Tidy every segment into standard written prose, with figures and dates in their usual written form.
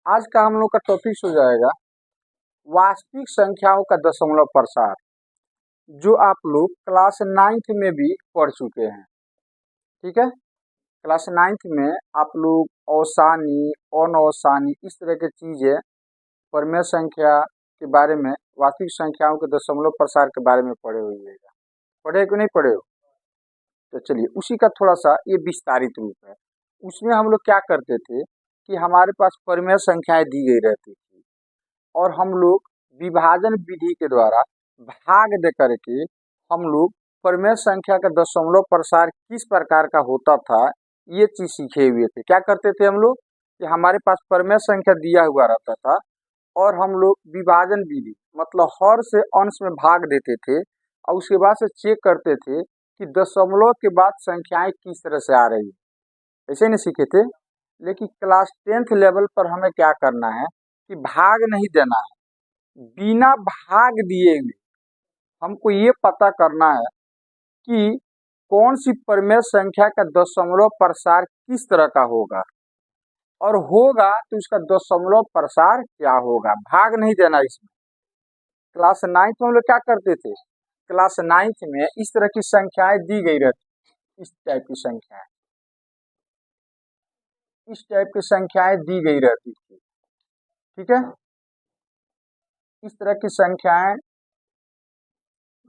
आज का हम लोग का टॉपिक हो जाएगा वास्तविक संख्याओं का दशमलव प्रसार, जो आप लोग क्लास 9th में भी पढ़ चुके हैं। ठीक है, क्लास 9th में आप लोग औसानी, अनौसानी, इस तरह की चीजें परमेय संख्या के बारे में, वास्तविक संख्याओं के दशमलव प्रसार के बारे में पढ़े होइएगा। पढ़े कि नहीं पढ़े हो? तो चलिए उसी का थोड़ा सा ये विस्तारित रूप है। उसमें हम लोग क्या करते थे कि हमारे पास परमेय संख्याएं दी गई रहती थी और हम लोग विभाजन विधि के द्वारा भाग दे करके हम लोग परमेय संख्या का दशमलव प्रसार किस प्रकार का होता था ये चीज सीखे हुए थे। क्या करते थे हम लोग कि हमारे पास परमेय संख्या दिया हुआ रहता था और हम लोग विभाजन विधि मतलब हर से अंश में भाग देते थे और उसके बाद से चेक करते थे कि दशमलव के बाद संख्याएं किस तरह से आ रही है। ऐसे नहीं सीखे थे। लेकिन क्लास 10th लेवल पर हमें क्या करना है कि भाग नहीं देना है, बिना भाग दिए हुए हमको ये पता करना है कि कौन सी परमेय संख्या का दशमलव प्रसार किस तरह का होगा और होगा तो उसका दशमलव प्रसार क्या होगा। भाग नहीं देना इसमें। क्लास 9th में हम लोग क्या करते थे, क्लास 9th में इस तरह की संख्याएं दी गई रहती, इस टाइप की संख्याएं, इस टाइप की संख्याएं दी गई रहती थी। ठीक है, इस तरह की संख्याएं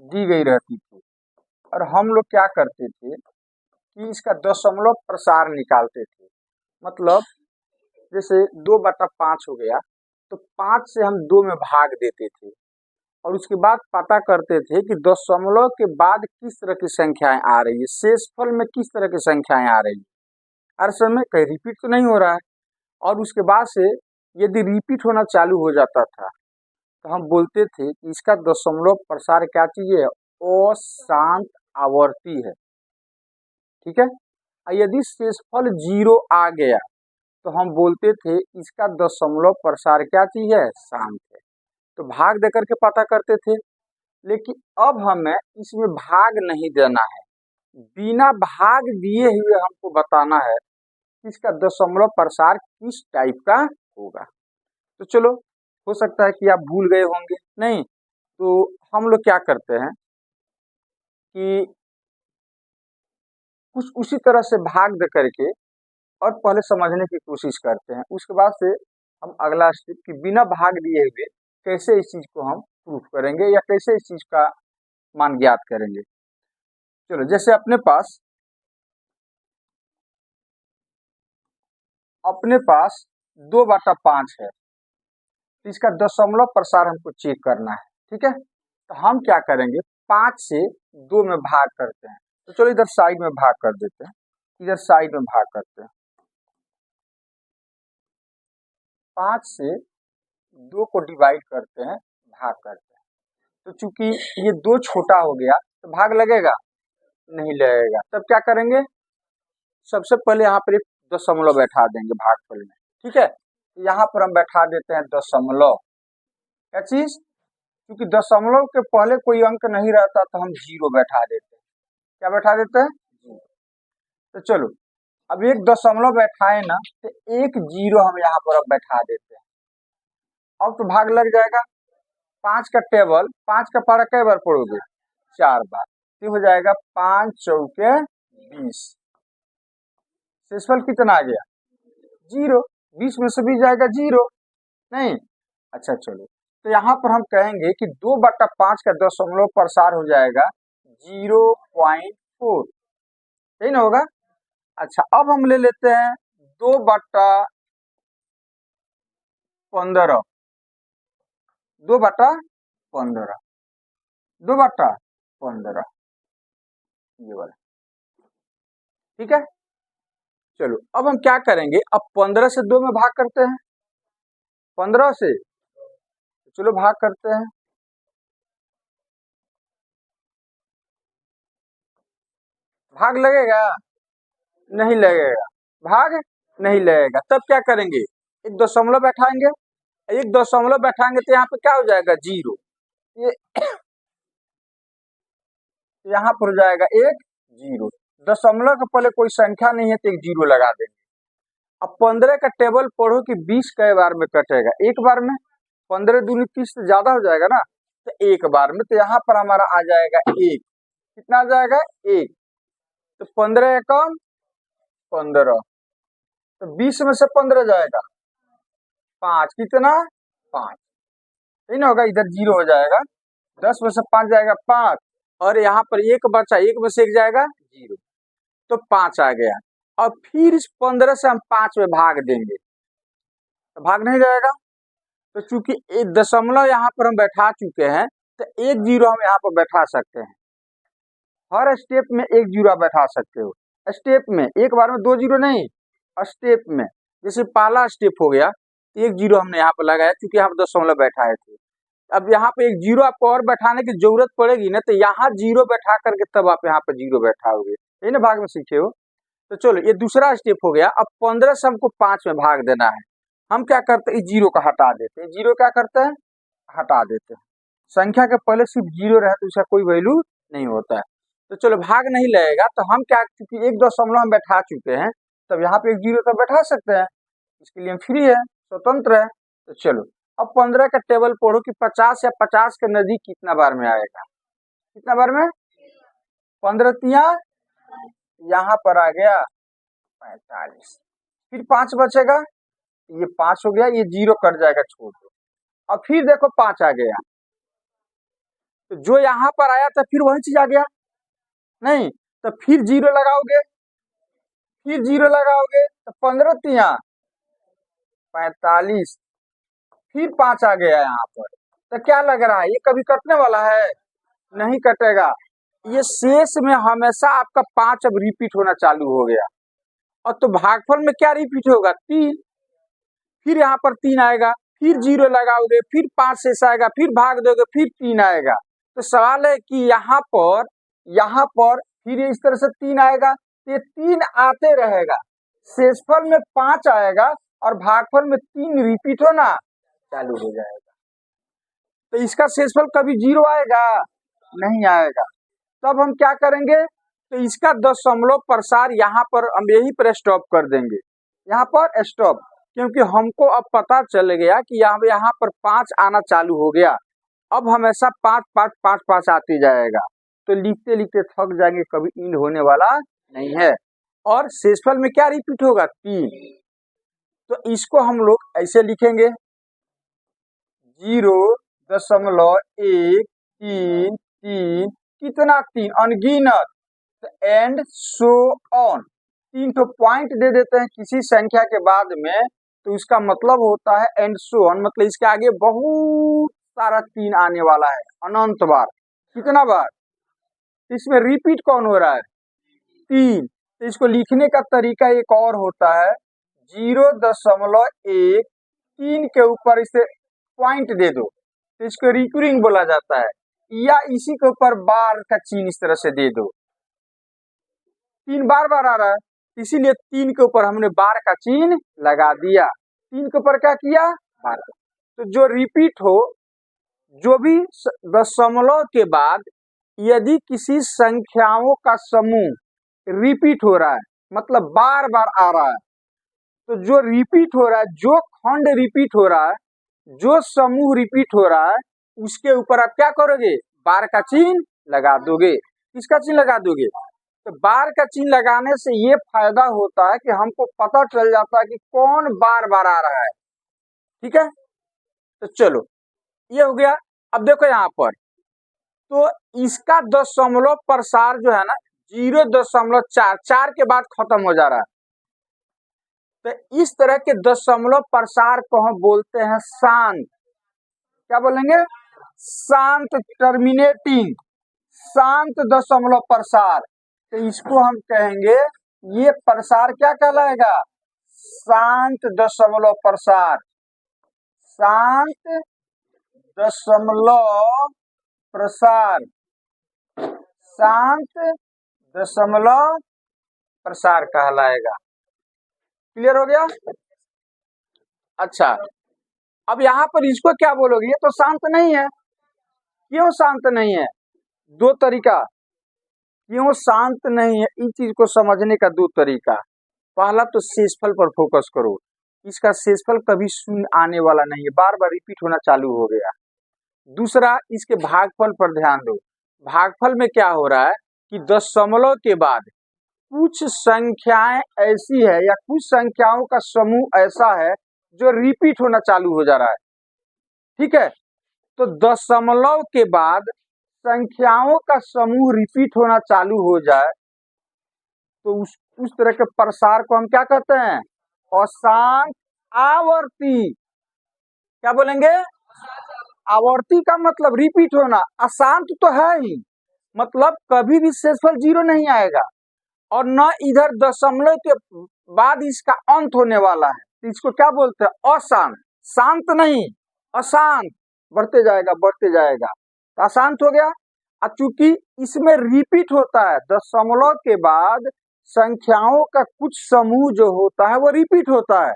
दी गई रहती थी और हम लोग क्या करते थे कि इसका दशमलव प्रसार निकालते थे। मतलब जैसे 2/5 हो गया तो 5 से हम 2 में भाग देते थे और उसके बाद पता करते थे कि दशमलव के बाद किस तरह की संख्याएं आ रही है, शेषफल में किस तरह की संख्याएं आ रही है। हर समय कहीं रिपीट तो नहीं हो रहा है। और उसके बाद से यदि रिपीट होना चालू हो जाता था तो हम बोलते थे कि इसका दशमलव प्रसार क्या चीज है, अशांत आवर्ती है। ठीक है, और यदि शेषफल 0 आ गया तो हम बोलते थे इसका दशमलव प्रसार क्या चीज है, शांत है। तो भाग देकर के पता करते थे। लेकिन अब हमें इसमें भाग नहीं देना है, बिना भाग दिए हुए हमको बताना है कि इसका दशमलव प्रसार किस टाइप का होगा। तो चलो, हो सकता है कि आप भूल गए होंगे, नहीं तो हम लोग क्या करते हैं कि कुछ उसी तरह से भाग दे करके और पहले समझने की कोशिश करते हैं। उसके बाद से हम अगला स्टेप कि बिना भाग दिए हुए कैसे इस चीज को हम प्रूफ करेंगे या कैसे इस चीज का मान ज्ञात करेंगे। चलो, जैसे अपने पास 2/5 है तो इसका दशमलव प्रसार हमको चेक करना है। ठीक है, तो हम क्या करेंगे, 5 से 2 में भाग करते हैं। तो चलो इधर साइड में भाग कर देते हैं, इधर साइड में भाग करते हैं। 5 से 2 को डिवाइड करते हैं, भाग करते हैं। तो चूंकि ये 2 छोटा हो गया तो भाग लगेगा नहीं लगेगा। तब क्या करेंगे, सबसे पहले यहाँ पर एक दशमलव बैठा देंगे भागफल में। ठीक है, यहाँ पर हम बैठा देते हैं दशमलव। क्या चीज, क्योंकि दशमलव के पहले कोई अंक नहीं रहता तो हम 0 बैठा देते हैं। क्या बैठा देते हैं, 0। तो चलो, अब एक दशमलव बैठाए ना तो एक 0 हम यहाँ पर अब बैठा देते हैं। अब तो भाग लग जाएगा। 5 का टेबल, 5 का पारा कई बार पढ़ोगे, 4 बार। तो हो जाएगा 5 चौके 20। शेषफल कितना आ गया, 0। 20 में से भी जाएगा 0, नहीं। अच्छा चलो, तो यहाँ पर हम कहेंगे कि 2/5 का दशमलव प्रसार हो जाएगा 0.4, सही ना होगा। अच्छा, अब हम ले लेते हैं 2/15, 2/15, 2/15, ये वाला। ठीक है, चलो अब हम क्या करेंगे, अब 15 से 2 में भाग करते हैं। 15 से, चलो भाग करते हैं। भाग लगेगा नहीं लगेगा, भाग नहीं लगेगा। तब क्या करेंगे, एक दशमलव बैठाएंगे। एक दशमलव बैठाएंगे तो यहाँ पे क्या हो जाएगा, 0। ये यहाँ पर हो जाएगा एक 0। दशमलव के पहले कोई संख्या नहीं है तो एक 0 लगा देंगे। अब 15 का टेबल पढ़ो कि 20 कई बार में कटेगा, एक बार में। 15 दूनी 30 से ज्यादा हो जाएगा ना, तो एक बार में। तो यहाँ पर हमारा आ जाएगा एक, कितना आ जाएगा एक। तो 15 एकम 15, तो 20 में से 15 जाएगा 5, कितना 5, नहीं ना होगा, इधर 0 हो जाएगा। 10 में से 5 जाएगा 5, और यहाँ पर एक बचा, एक में से एक जाएगा 0, तो 5 आ गया। और फिर इस 15 से हम 5 में भाग देंगे, तो भाग नहीं जाएगा। तो चूंकि एक दशमलव यहाँ पर हम बैठा चुके हैं, तो एक 0 हम यहाँ पर बैठा सकते हैं। हर स्टेप में एक 0 आप बैठा सकते हो। स्टेप में एक बार में 2 0 नहीं, स्टेप में। जैसे पहला स्टेप हो गया, एक 0 हमने यहाँ पर लगाया क्योंकि यहाँ पर दशमलव बैठाए थे। अब यहाँ पे एक 0 आपको और बैठाने की जरूरत पड़ेगी ना, तो यहाँ 0 बैठा करके तब आप यहाँ पर 0 बैठाओगे, यही ना भाग में सीखे हो। तो चलो ये दूसरा स्टेप हो गया। अब 15 से हमको 5 में भाग देना है। हम क्या करते हैं, इस 0 का हटा देते हैं। 0 क्या करते हैं, हटा देते हैं। संख्या के पहले सिर्फ 0 रहे तो उसका कोई वैल्यू नहीं होता है। तो चलो भाग नहीं लगेगा, तो हम क्या, क्योंकि एक दशमलव हम बैठा चुके हैं, तब यहाँ पे एक 0 तो बैठा सकते हैं, इसके लिए हम फ्री है, स्वतंत्र है। तो चलो अब 15 का टेबल पढ़ो कि 50 या 50 के नजदीक कितना बार में आएगा, कितना बार में, 15 तिया यहाँ पर आ गया 45, फिर 5 बचेगा, ये 5 हो गया, ये 0 कट जाएगा, छोड़ दो। अब फिर देखो 5 आ गया, तो जो यहाँ पर आया था फिर वही चीज आ गया, नहीं तो फिर 0 लगाओगे, फिर 0 लगाओगे, तो 15 तिया 45, फिर 5 आ गया यहाँ पर। तो क्या लग रहा है, ये कभी कटने वाला है, नहीं कटेगा। ये शेष में हमेशा आपका 5 अब रिपीट होना चालू हो गया। और तो भागफल में क्या रिपीट होगा, 3, फिर यहाँ पर 3 आएगा, फिर 0 लगाओगे, फिर 5 शेष आएगा, फिर भाग दोगे, फिर 3 आएगा। तो सवाल है कि यहाँ पर फिर इस तरह से 3 आएगा, ये 3 आते रहेगा, शेषफल में 5 आएगा और भागफल में 3 रिपीट होना चालू हो जाएगा। तो इसका शेषफल कभी 0 आएगा, नहीं आएगा। तब हम क्या करेंगे, तो इसका दशमलव प्रसार यहाँ पर हम यही पर स्टॉप कर देंगे, यहाँ पर स्टॉप, क्योंकि हमको अब पता चल गया कि यहाँ पर 5 आना चालू हो गया। अब हमेशा 5 5 5 5 आते जाएगा, तो लिखते लिखते थक जाएंगे, कभी इंड होने वाला नहीं है। और शेषफल में क्या रिपीट होगा, 3। तो इसको हम लोग ऐसे लिखेंगे, 0.133 कितना, 3 अनगिनत, एंड सो ऑन। 3 तो पॉइंट दे देते हैं किसी संख्या के बाद में, तो इसका मतलब होता है एंड सो ऑन, मतलब इसके आगे बहुत सारा 3 आने वाला है, अनंत बार। कितना बार, इसमें रिपीट कौन हो रहा है, 3। तो इसको लिखने का तरीका एक और होता है, 0.13 के ऊपर इसे पॉइंट दे दो, तो इसको रिकरिंग बोला जाता है, या इसी के ऊपर बार का चिन्ह इस तरह से दे दो। 3 बार बार आ रहा है, इसीलिए 3 के ऊपर हमने बार का चिन्ह लगा दिया। 3 के ऊपर क्या किया, बार। तो जो रिपीट हो, जो भी दशमलव के बाद यदि किसी संख्याओं का समूह रिपीट हो रहा है, मतलब बार बार आ रहा है, तो जो रिपीट हो रहा है, जो खंड रिपीट हो रहा है, जो समूह रिपीट हो रहा है, उसके ऊपर आप क्या करोगे, बार का चिन्ह लगा दोगे। किसका चिन्ह लगा दोगे, तो बार का चिन्ह लगाने से ये फायदा होता है कि हमको पता चल जाता है कि कौन बार बार आ रहा है। ठीक है, तो चलो ये हो गया। अब देखो यहाँ पर, तो इसका दशमलव प्रसार जो है ना, 0.4 के बाद खत्म हो जा रहा है। तो इस तरह के दशमलव प्रसार को हम बोलते हैं शांत, क्या बोलेंगे, शांत टर्मिनेटिंग, शांत दशमलव प्रसार। तो इसको हम कहेंगे, ये प्रसार क्या कहलाएगा, शांत दशमलव प्रसार, शांत दशमलव प्रसार, शांत दशमलव प्रसार कहलाएगा। क्लियर हो गया। अच्छा, अब यहाँ पर इसको क्या बोलोगे, ये तो शांत नहीं है। क्यों शांत नहीं है, 2 तरीका, क्यों शांत नहीं है, इस चीज को समझने का 2 तरीका। पहला तो शेषफल पर फोकस करो, इसका शेषफल कभी शून्य आने वाला नहीं है, बार बार रिपीट होना चालू हो गया। दूसरा, इसके भागफल पर ध्यान दो। भागफल में क्या हो रहा है कि दशमलव के बाद कुछ संख्याएं ऐसी है या कुछ संख्याओं का समूह ऐसा है जो रिपीट होना चालू हो जा रहा है। ठीक है, तो दशमलव के बाद संख्याओं का समूह रिपीट होना चालू हो जाए तो उस तरह के प्रसार को हम क्या कहते हैं? अशांत आवर्ती। क्या बोलेंगे? आवर्ती का मतलब रिपीट होना, अशांत तो है ही, मतलब कभी भी शेषफल 0 नहीं आएगा और न इधर दशमलव के बाद इसका अंत होने वाला है, तो इसको क्या बोलते हैं? अशांत। शांत नहीं, अशांत, बढ़ते जाएगा बढ़ते जाएगा, तो अशांत हो गया। और चूंकि इसमें रिपीट होता है, दशमलव के बाद संख्याओं का कुछ समूह जो होता है वो रिपीट होता है,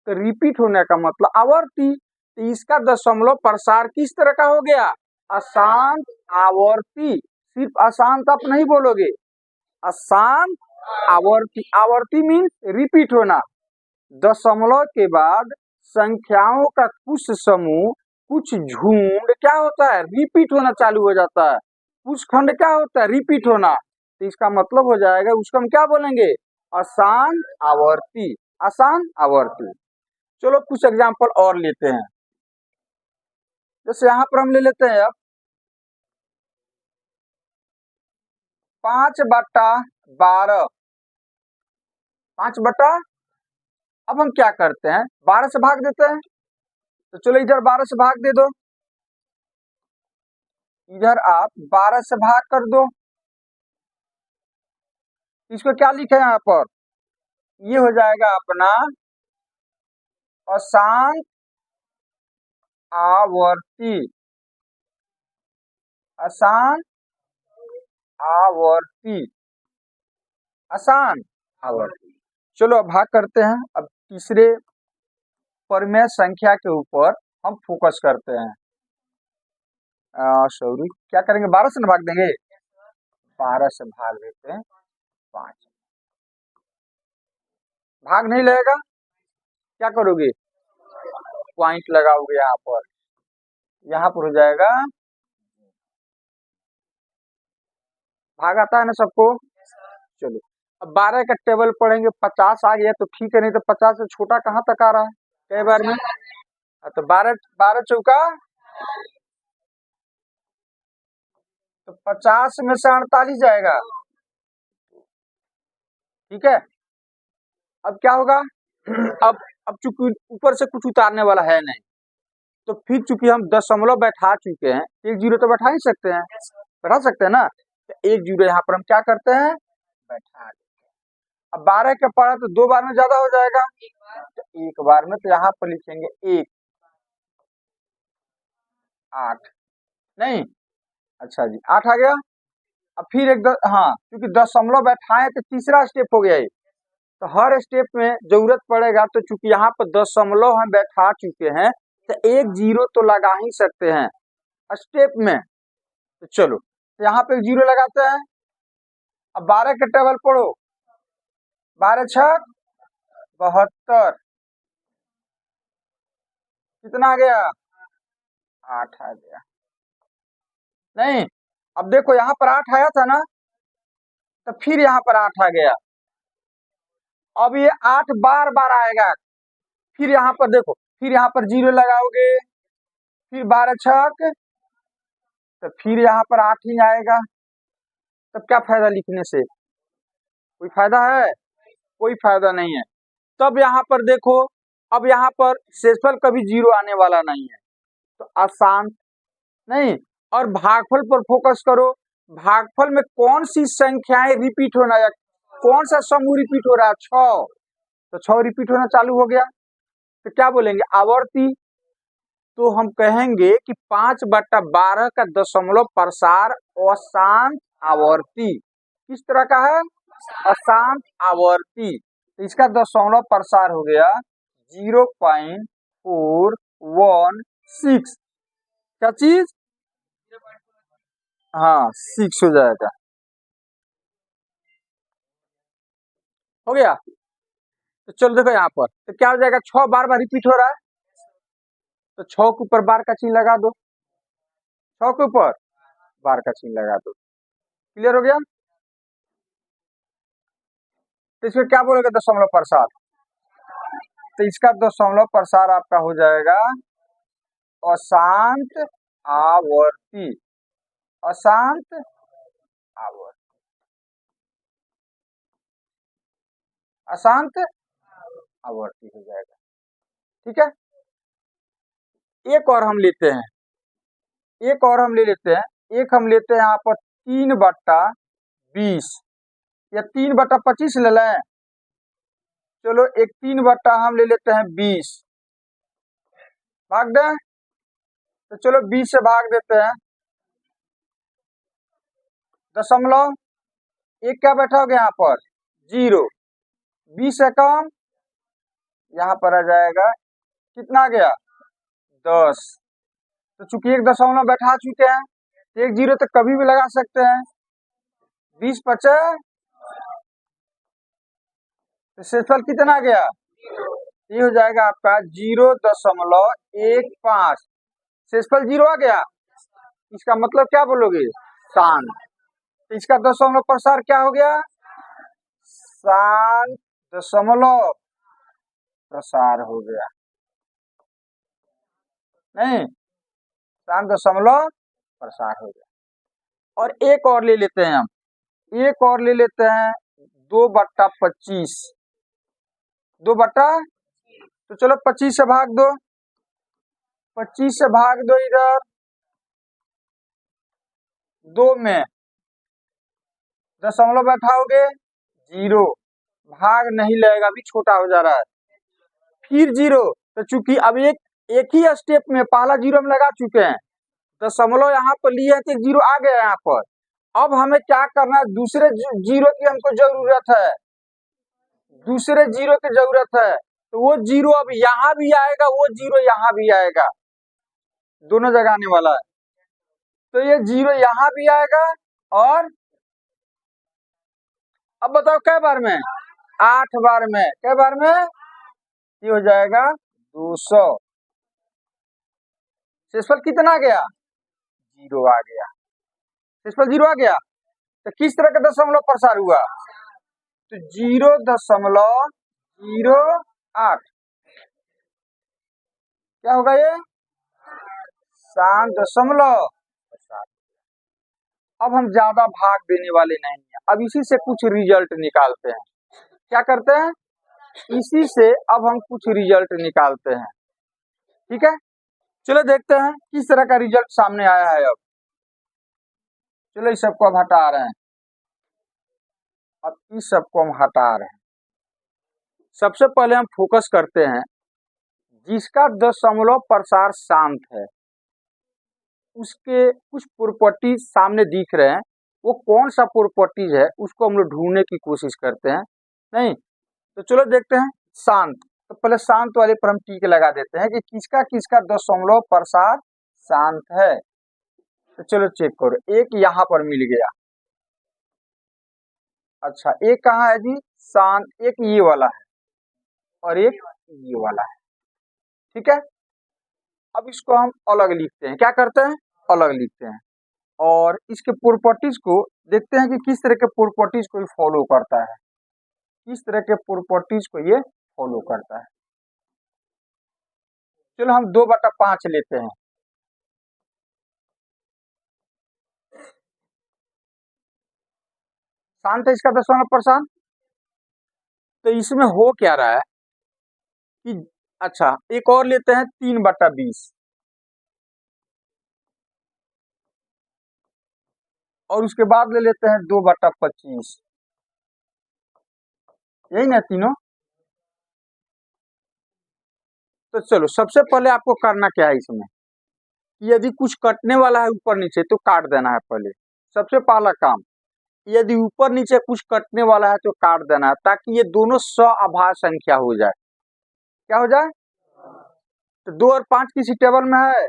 तो रिपीट होने का मतलब आवर्ती। तो इसका दशमलव प्रसार किस तरह का हो गया? अशांत आवर्ती। सिर्फ अशांत आप नहीं बोलोगे, अशांत आवर्ती। आवर्ती मीन्स रिपीट होना। दशमलव के बाद संख्याओं का कुछ समूह, कुछ झुंड क्या होता है? रिपीट होना चालू हो जाता है। कुछ खंड क्या होता है? रिपीट होना। तो इसका मतलब हो जाएगा, उसको हम क्या बोलेंगे? अशांत आवर्ती। अशांत आवर्ती। चलो कुछ एग्जाम्पल और लेते हैं। जैसे यहां पर हम ले लेते हैं अब 5/12। 5/, अब हम क्या करते हैं? 12 से भाग देते हैं। तो चलो इधर 12 से भाग दे दो, इधर आप 12 से भाग कर दो। इसको क्या लिखे यहाँ पर? ये हो जाएगा अपना अशांत आवर्ती। अशांत आवर्ती। अशांत आवर्ती। चलो अब भाग करते हैं। अब तीसरे परिमेय संख्या के ऊपर हम फोकस करते हैं। सॉरी, क्या करेंगे? 12 से भाग देंगे। 12 से भाग देते हैं 5। भाग नहीं लगेगा, क्या करोगे? पॉइंट लगाओगे यहाँ पर, यहाँ पर हो जाएगा। भाग आता है ना सबको? चलो अब 12 का टेबल पढ़ेंगे। 50 आ गया तो ठीक है, नहीं तो 50 से छोटा कहाँ तक आ रहा है? कई बार में तो 12 12 चौका, तो 50 में से 48 जाएगा। ठीक है, अब क्या होगा? अब चूंकि ऊपर से कुछ उतारने वाला है नहीं, तो फिर चूंकि हम दशमलव बैठा चुके हैं, एक जीरो तो बैठा ही सकते हैं, बैठा सकते हैं ना। तो एक जीरो यहाँ पर हम क्या करते हैं? बैठा देते हैं। अब 12 का पढ़ा तो 2 बार में ज्यादा हो जाएगा, तो एक बार में, तो यहाँ पर लिखेंगे 1 8। नहीं, अच्छा जी 8 आ गया। अब फिर हाँ, क्योंकि दशमलव बैठाए तो तीसरा स्टेप हो गया ये, तो हर स्टेप में जरूरत पड़ेगा। तो चूंकि यहाँ पर दशमलव हम बैठा चुके हैं, तो एक जीरो तो लगा ही सकते हैं स्टेप में। तो चलो, तो यहाँ पे जीरो लगाते हैं। अब 12 का टेबल पढ़ो। 12 छक 72, कितना आ गया? 8 आ गया। नहीं, अब देखो यहाँ पर 8 आया था ना, तो फिर यहाँ पर 8 आ गया। अब ये 8 बार बार आएगा। फिर यहाँ पर देखो, फिर यहाँ पर जीरो लगाओगे, फिर 12 छक, तो फिर यहाँ पर 8 ही आएगा। तब क्या फायदा लिखने से? कोई फायदा है? कोई फायदा नहीं है। तब यहाँ पर देखो, अब यहाँ पर शेषफल कभी जीरो आने वाला नहीं है, तो अशांत नहीं। और भागफल पर फोकस करो। भागफल में कौन सी संख्याएं रिपीट होना है? कौन सा समूह रिपीट हो रहा है? 6, तो 6 रिपीट होना चालू हो गया, तो क्या बोलेंगे? आवर्ती। तो हम कहेंगे कि 5/12 का दशमलव प्रसार अशांत आवर्ती। किस तरह का है? अशांत आवर्ती। तो इसका दशमलव प्रसार हो गया 0.416। क्या चीज? हाँ, 6 हो जाएगा। हो गया। तो चलो देखो यहाँ पर तो क्या हो जाएगा, 6 बार बार रिपीट हो रहा है, तो 6 के ऊपर बार का चिन्ह लगा दो, 6 के ऊपर बार का चिन्ह लगा दो। क्लियर हो गया। तो इसको क्या बोलोगे दशमलव प्रसार, तो इसका दशमलव प्रसार आपका हो जाएगा अशांत आवर्ती, अशांत आवर्ती, अशांत आवर्ती हो जाएगा। ठीक है, एक और हम लेते हैं, एक और हम ले लेते हैं, एक हम लेते हैं यहाँ पर 3/20 या 3/25 ले लें। चलो एक 3 हम ले लेते हैं 20, भाग दें, तो चलो 20 से भाग देते हैं, दशमलव एक क्या बैठा हो गया यहाँ पर 0, 20 से कम यहाँ पर आ जाएगा, कितना आ गया 10। तो चूंकि एक दशमलव बैठा चुके हैं, एक 0 तो कभी भी लगा सकते हैं, 20 बचे तो शेषफल कितना आ गया, ये हो जाएगा आपका 0.15, शेषफल 0 आ गया। इसका मतलब क्या बोलोगे, शांत। तो इसका दशमलव प्रसार क्या हो गया, शांत दशमलव प्रसार हो गया, नहीं शांत दशमलव प्रसार हो गया। और एक और ले लेते हैं हम, एक और ले लेते हैं 2/25, 2 तो चलो 25 से भाग दो, 25 से भाग दो, इधर 2 में दशमलव बैठाओगे 0, भाग नहीं लगेगा, अभी छोटा हो जा रहा है, फिर 0। तो चूंकि अब एक ही स्टेप में पहला 0 हम लगा चुके हैं, दशमलव यहाँ पर लिए हैं तो 0 आ गया यहाँ पर। अब हमें क्या करना है, दूसरे 0 की हमको जरूरत है, दूसरे 0 की जरूरत है, तो वो 0 अब यहाँ भी आएगा, वो 0 यहाँ भी आएगा, दोनों जगह आने वाला है। तो ये 0 यहाँ भी आएगा, और अब बताओ कै बार में, 8 बार में, कै बार में, ये हो जाएगा 200। शेषफल कितना आ गया, 0 आ गया, शेषफल 0 आ गया। तो किस तरह का दशमलव प्रसार हुआ, तो 0.08, क्या होगा ये, शांत दशमलव प्रसार। अब हम ज्यादा भाग देने वाले नहीं हैं, अब इसी से कुछ रिजल्ट निकालते हैं। क्या करते हैं, इसी से अब हम कुछ रिजल्ट निकालते हैं। ठीक है, चलो देखते हैं किस तरह का रिजल्ट सामने आया है। अब चलो इस सबको हम हटा रहे हैं, अब इस सबको हम हटा रहे हैं। सबसे पहले हम फोकस करते हैं जिसका दशमलव प्रसार शांत है, उसके कुछ प्रॉपर्टीज सामने दिख रहे हैं, वो कौन सा प्रॉपर्टीज है उसको हम लोग ढूंढने की कोशिश करते हैं। नहीं तो चलो देखते हैं शांत, तो पहले शांत वाले पर हम टिक लगा देते हैं कि किसका किसका दशमलव प्रसार शांत है। तो चलो चेक करो, एक यहाँ पर मिल गया, अच्छा एक कहाँ है जी शांत, एक ये वाला है और एक ये वाला है। ठीक है, अब इसको हम अलग लिखते हैं, क्या करते हैं, अलग लिखते हैं, और इसके प्रॉपर्टीज को देखते हैं कि किस तरह के प्रॉपर्टीज को ये फॉलो करता है, किस तरह के प्रॉपर्टीज को ये फॉलो करता है। चलो हम 2/5 लेते हैं, शांत है इसका दशमलव प्रसार। तो इसमें हो क्या रहा है कि, अच्छा एक और लेते हैं 3/20, और उसके बाद ले लेते हैं 2/25, यही ना तीनों। तो चलो सबसे पहले आपको करना क्या है इसमें, यदि कुछ कटने वाला है ऊपर नीचे तो काट देना है पहले, सबसे पहला काम। यदि ऊपर नीचे कुछ कटने वाला है तो काट देना है, ताकि ये दोनों सआभाज्य संख्या हो जाए। क्या हो जाए, तो 2 और 5 किसी टेबल में है,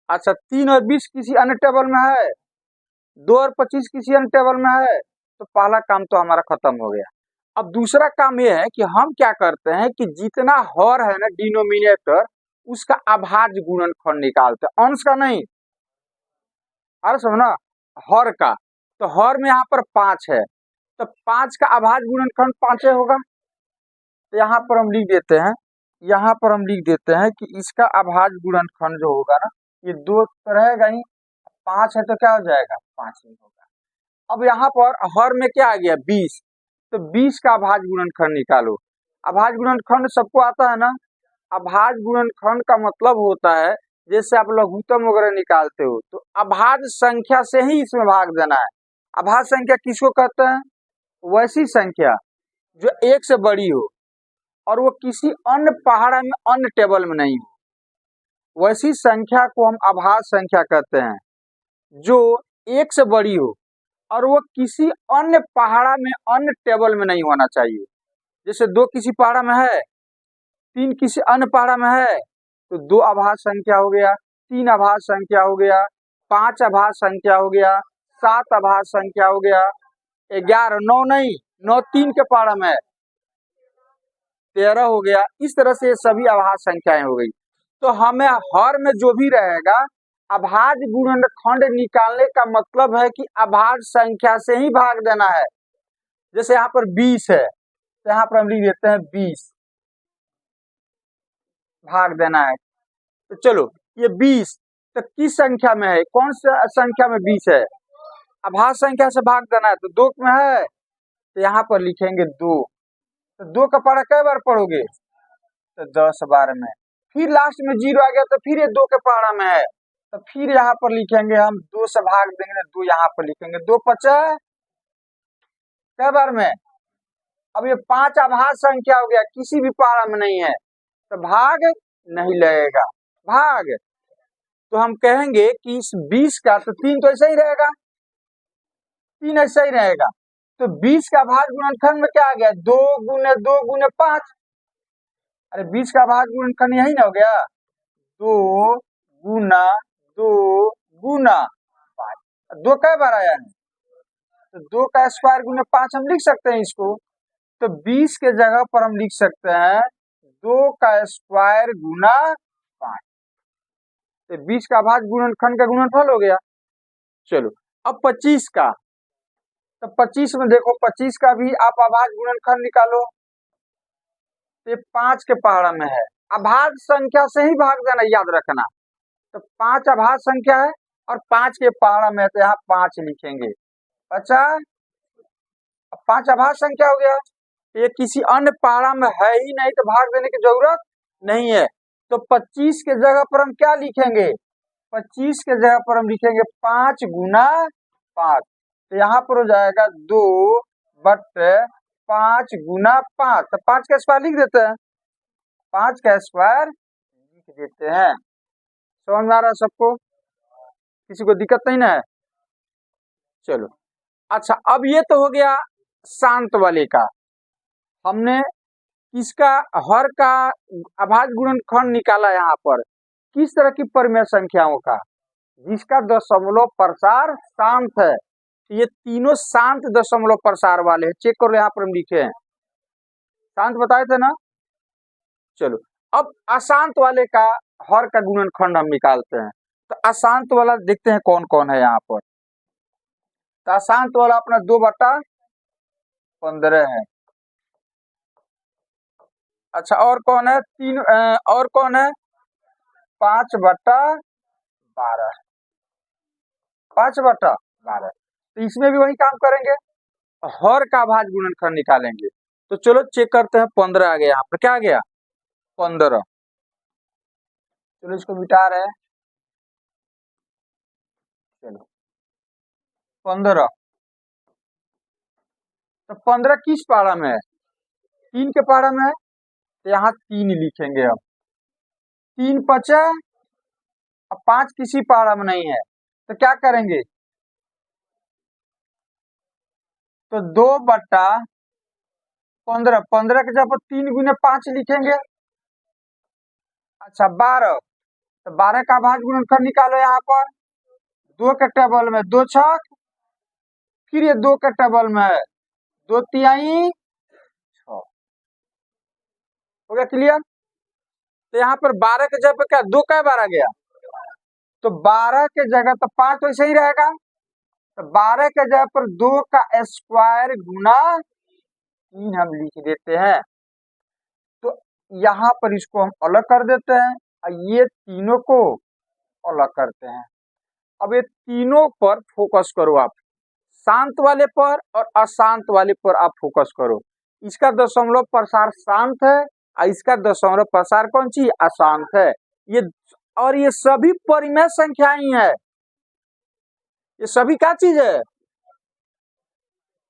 अच्छा 3 और 20 किसी अन्य टेबल में है, 2 और 25 किसी अन्य टेबल में है, तो पहला काम तो हमारा खत्म हो गया। अब दूसरा काम यह है कि हम क्या करते हैं कि जितना हर है ना डिनोमिनेटर, उसका अभाज्य गुणनखंड निकालते हैं, अंश का नहीं। अरे समझना, हर का, तो हर में यहाँ पर 5 है, तो 5 का अभाज्य गुणनखंड 5 होगा। तो यहाँ पर हम लिख देते हैं, यहाँ पर हम लिख देते हैं कि इसका अभाज्य गुणनखंड जो होगा ना, ये 2 तो रहेगा ही, 5 है तो क्या हो जाएगा, 5 ही होगा। अब यहाँ पर हर में क्या आ गया, 20, तो 20 का अभाज्य गुणनखंड निकालो। अभाज्य गुणनखंड सबको आता है ना। अभाज्य गुणनखंड का मतलब होता है, जैसे आप लघुत्तम वगैरह निकालते हो तो अभाज्य संख्या से ही इसमें भाग देना है। अभाज्य संख्या किसको कहते हैं, वैसी संख्या जो 1 से बड़ी हो और वो किसी अन्य पहाड़ा में, अन्य टेबल में नहीं हो, वैसी संख्या को हम अभाज्य संख्या कहते हैं। जो 1 से बड़ी हो और वो किसी अन्य पहाड़ा में, अन्य टेबल में नहीं होना चाहिए। जैसे 2 किसी पहाड़ा में है, 3 किसी अन्य पहाड़ा में है, तो 2 अभाज्य संख्या हो गया, 3 अभाज्य संख्या हो गया, 5 अभाज्य संख्या हो गया, 7 अभाज्य संख्या हो गया, 11, 9 नहीं, 9 3 के पहाड़ा में है, 13 हो गया। इस तरह से सभी अभाज्य संख्याएं हो गई। तो हमें हर में जो भी रहेगा, अभाज्य गुणनखंड निकालने का मतलब है कि अभाज्य संख्या से ही भाग देना है। जैसे यहाँ पर 20 है, तो यहाँ पर हम लिख देते हैं 20 भाग देना है। तो चलो, ये 20 तो किस संख्या में है, कौन सा संख्या में 20 है, अभाज्य संख्या से भाग देना है, तो 2 में है, तो यहाँ पर लिखेंगे 2। तो 2 का पहाड़ा कई बार पढ़ोगे, तो 10 बार में। फिर लास्ट में 0 आ गया, तो फिर ये 2 के पहाड़ा में है, तो फिर यहाँ पर लिखेंगे हम 2 से भाग देंगे, 2 यहाँ पर लिखेंगे, 2 पचा कई बार में। अब ये 5 अभाज्य संख्या हो गया, किसी भी पहाड़ा में नहीं है, तो भाग नहीं लगेगा, भाग। तो हम कहेंगे कि इस 20 का, तो 3 तो ऐसा ही रहेगा, 3 ऐसा ही रहेगा, तो 20 का अभाज्य गुणनखंड में क्या आ गया, 2 गुने 2 गुने 5। अरे 20 का अभाज्य गुणनखंड यही ना हो गया, 2 गुना 2 गुना 5। 2 कई बार आया है, तो 2 का स्क्वायर गुने 5 हम लिख सकते हैं इसको। तो 20 के जगह पर हम लिख सकते हैं 2 का स्क्वायर गुना 5। तो 20 का अभाज्य गुणनखंड का गुणनफल हो गया। चलो, अब 25 का, तो 25 में देखो, 25 का भी आप अभाज्य गुणनखंड निकालो। ये 5 के पहाड़ा में है, अभाज्य संख्या से ही भाग देना, याद रखना। तो 5 अभाज्य संख्या है और 5 के पहाड़ा में है, तो यहाँ 5 लिखेंगे। अच्छा, अब 5 अभाज्य संख्या हो गया, ये किसी अन्य पहाड़ा में है ही नहीं, तो भाग देने की जरूरत नहीं है। तो 25 के जगह पर हम क्या लिखेंगे, 25 के जगह पर हम लिखेंगे 5 गुना 5। तो यहाँ पर हो जाएगा 2 बटे 5 गुना 5। तो 5 का स्क्वायर लिख देते हैं, 5 का स्क्वायर लिख देते हैं। समझ में आ रहा है सबको, किसी को दिक्कत नहीं ना है। चलो, अच्छा, अब ये तो हो गया शांत वाले का। हमने किसका, हर का अभाज्य गुणनखंड निकाला। यहाँ पर किस तरह की परिमेय संख्याओं का, जिसका दशमलव प्रसार शांत है। ये तीनों शांत दशमलव प्रसार वाले हैं, चेक करो, यहाँ पर हम लिखे हैं शांत, बताए थे ना। चलो, अब अशांत वाले का हर का गुणनखंड हम निकालते हैं। तो अशांत वाला देखते हैं कौन कौन है यहाँ पर। तो अशांत वाला अपना 2/15 है। अच्छा, और कौन है, 3, और कौन है, 5/12, 5/12। तो इसमें भी वही काम करेंगे, हर का अभाज्य गुणनखंड निकालेंगे। तो चलो चेक करते हैं, 15 आ गया, यहाँ पर क्या आ गया, 15। चलो इसको मिटा रहे हैं, चलो 15। तो 15 किस पहाड़ा में है, 3 के पहाड़ा में है, तो यहाँ 3 लिखेंगे। अब 3 पचा, अब 5 किसी पहाड़ा में नहीं है, तो क्या करेंगे, तो 2/15, 15 के जगह 3 गुने 5 लिखेंगे। अच्छा, 12, तो 12 का अभाज्य गुणनखंड निकालो। यहाँ पर 2 के टेबल में 2 छक, फिर ये 2 के टेबल में है 2 तिहाई हो गया क्लियर। तो यहाँ पर 12 के जगह पे क्या 2 कै बार आ गया, तो 12 के जगह तो 5 वैसे ही रहेगा, तो 12 के जगह पर 2 का स्क्वायर गुना 3 हम लिख देते हैं। तो यहाँ पर इसको हम अलग कर देते हैं और ये तीनों को अलग करते हैं। अब ये तीनों पर फोकस करो आप, शांत वाले पर और अशांत वाले पर आप फोकस करो। इसका दशमलव प्रसार शांत है और इसका दशमलव प्रसार कौन सी अशांत है। ये और ये सभी परिमेय संख्याएं है, ये सभी क्या चीज है,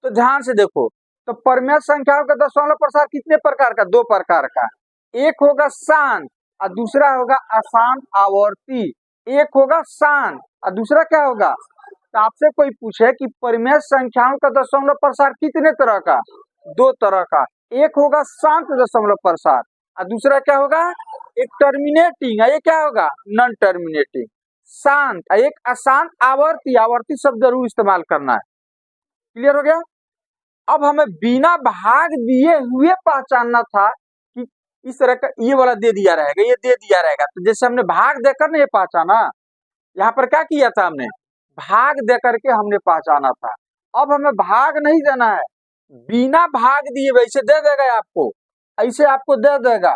तो ध्यान से देखो। तो परिमेय संख्याओं का दशमलव प्रसार कितने प्रकार का, 2 प्रकार का, एक होगा शांत और दूसरा होगा अशांत आवर्ती। एक होगा शांत और दूसरा क्या होगा, तो आपसे कोई पूछे कि परिमेय संख्याओं का दशमलव प्रसार कितने तरह का, 2 तरह का, एक होगा शांत दशमलव प्रसार और दूसरा क्या होगा, एक टर्मिनेटिंग है, ये क्या होगा नॉन टर्मिनेटिंग। शांत एक अशांत आवर्ती, आवर्ती शब्द जरूर इस्तेमाल करना है। क्लियर हो गया। अब हमें बिना भाग दिए हुए पहचानना था कि इस तरह का ये वाला दे दिया रहेगा, ये दे दिया रहेगा, तो जैसे हमने भाग देकर नहीं पहचाना, यहाँ पर क्या किया था हमने, भाग देकर के हमने पहचाना था। अब हमें भाग नहीं देना है, बिना भाग दिए वैसे दे देगा आपको, ऐसे आपको दे देगा,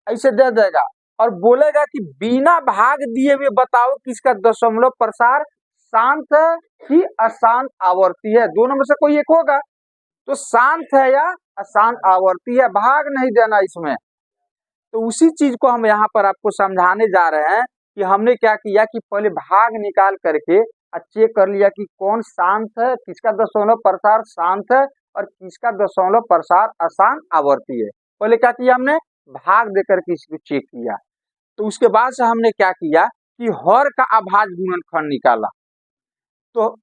ऐसे दे देगा और बोलेगा कि बिना भाग दिए हुए बताओ कि इसका दशमलव प्रसार शांत है कि अशांत आवर्ती है, दोनों में से कोई एक होगा। तो शांत है या अशांत आवर्ती है, भाग नहीं देना इसमें। तो उसी चीज को हम यहाँ पर आपको समझाने जा रहे हैं कि हमने क्या किया कि पहले भाग निकाल करके चेक कर लिया कि कौन शांत है, किसका दशमलव प्रसार शांत है और किसका दशमलव प्रसार अशांत आवर्ती है। पहले क्या किया हमने, भाग देकर के इसको चेक किया। तो उसके बाद से हमने क्या किया कि हर का अभाज्य गुणनखंड निकाला। तो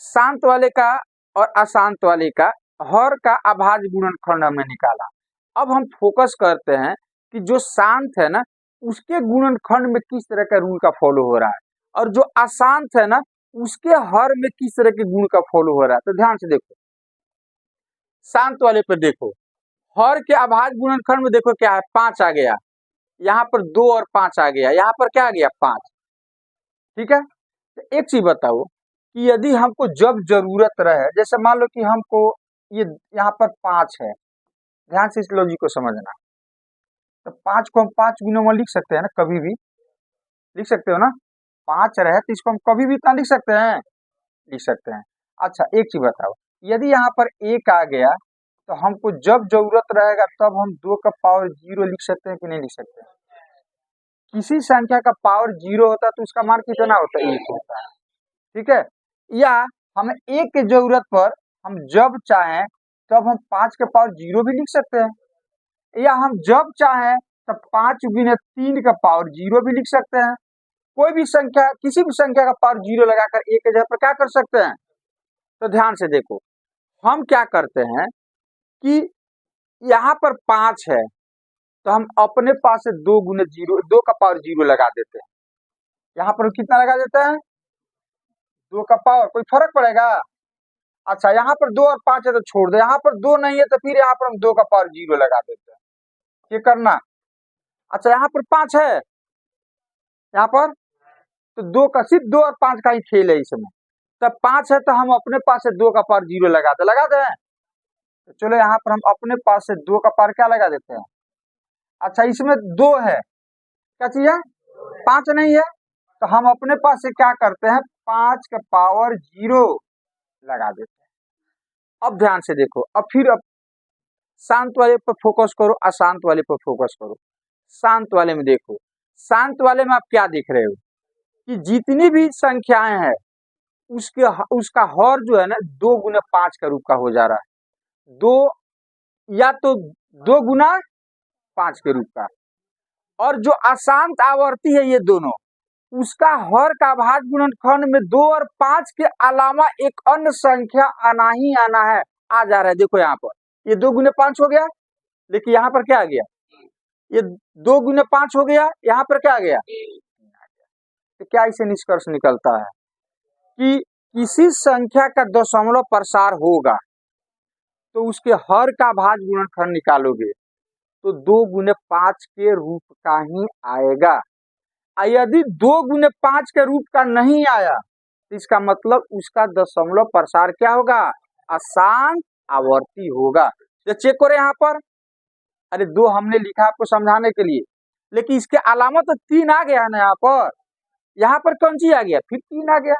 शांत वाले का और अशांत वाले का हर का अभाज्य गुणनखंड हमने निकाला। अब हम फोकस करते हैं कि जो शांत है ना उसके गुणनखंड में किस तरह का रूल का फॉलो हो रहा है और जो अशांत है ना उसके हर में किस तरह के गुण का फॉलो हो रहा है। तो ध्यान से देखो, शांत वाले पर देखो, हर के अभाज्य गुणनखंड में देखो क्या है, 5 आ गया, यहाँ पर 2 और 5 आ गया, यहाँ पर क्या आ गया 5। ठीक है। तो एक चीज बताओ कि यदि हमको जब जरूरत रहे, जैसे मान लो कि हमको ये यहाँ पर 5 है, ध्यान से इस लॉजिक को समझना, तो 5 को हम 5 गुना में लिख सकते हैं ना, कभी भी लिख सकते हो ना, 5 रहे तो इसको हम कभी भी इतना लिख सकते हैं, लिख सकते हैं। अच्छा एक चीज बताओ, यदि यहाँ पर 1 आ गया तो हमको जब जरूरत रहेगा तब हम 2 का पावर 0 लिख सकते हैं कि नहीं लिख सकते हैं। किसी संख्या का पावर 0 होता है तो उसका मान कितना होता है, 1 होता है। ठीक है। या हमें 1 की जरूरत पर हम जब चाहें तब हम 5 के पावर 0 भी लिख सकते हैं, या हम जब चाहें तब 5 गुने 3 का पावर 0 भी लिख सकते हैं। कोई भी संख्या, किसी भी संख्या का पावर 0 लगाकर 1 की जगह पर क्या कर सकते हैं। तो ध्यान से देखो, हम क्या करते हैं कि यहाँ पर 5 है तो हम अपने पास से 2 गुने 0, 2 का पावर 0 लगा देते हैं। यहाँ पर कितना लगा देते हैं, 2 का पावर, कोई फर्क पड़ेगा। अच्छा यहाँ पर 2 और 5 है तो छोड़ दो, यहाँ पर 2 नहीं है तो फिर यहाँ पर हम 2 का पावर 0 लगा देते हैं, ये करना। अच्छा यहाँ पर 5 है, यहाँ पर तो 2 का, सिर्फ 2 और 5 का ही खेल है इसमें। तब 5 है तो हम अपने पास से 2 का पावर 0 लगा दे, तो चलो यहाँ पर हम अपने पास से 2 का पावर क्या लगा देते हैं। अच्छा इसमें 2 है, क्या चीज है, 5 नहीं है, तो हम अपने पास से क्या करते हैं, 5 का पावर 0 लगा देते हैं। अब ध्यान से देखो, अब शांत वाले पर फोकस करो, अशांत वाले पर फोकस करो। शांत वाले में देखो, शांत वाले में आप क्या देख रहे हो कि जितनी भी संख्याएं हैं उसका हर जो है ना 2 गुना 5 का रूप का हो जा रहा है, 2 या तो 2 गुना 5 के रूप का। और जो अशांत आवर्ती है ये दोनों, उसका हर का अभाज्य गुणनखंड में 2 और 5 के अलावा एक अन्य संख्या आना ही आना है, आ जा रहा है। देखो यहाँ पर ये 2 गुने 5 हो गया, देखिए यहाँ पर क्या आ गया, ये 2 गुने 5 हो गया, यहाँ पर क्या आ गया। तो क्या इसे निष्कर्ष निकलता है कि किसी संख्या का दशमलव प्रसार होगा तो उसके हर का अभाज्य गुणनखंड निकालोगे, तो 2 × 5 के रूप का ही आएगा। यदि 2 × 5 के रूप का नहीं आया तो इसका मतलब उसका दशमलव प्रसार क्या होगा, अशांत आवर्ती होगा। तो चेक करें यहाँ पर, अरे 2 हमने लिखा आपको समझाने के लिए, लेकिन इसके अलावा तो 3 आ गया है ना यहाँ पर कौन सी आ गया, फिर 3 आ गया।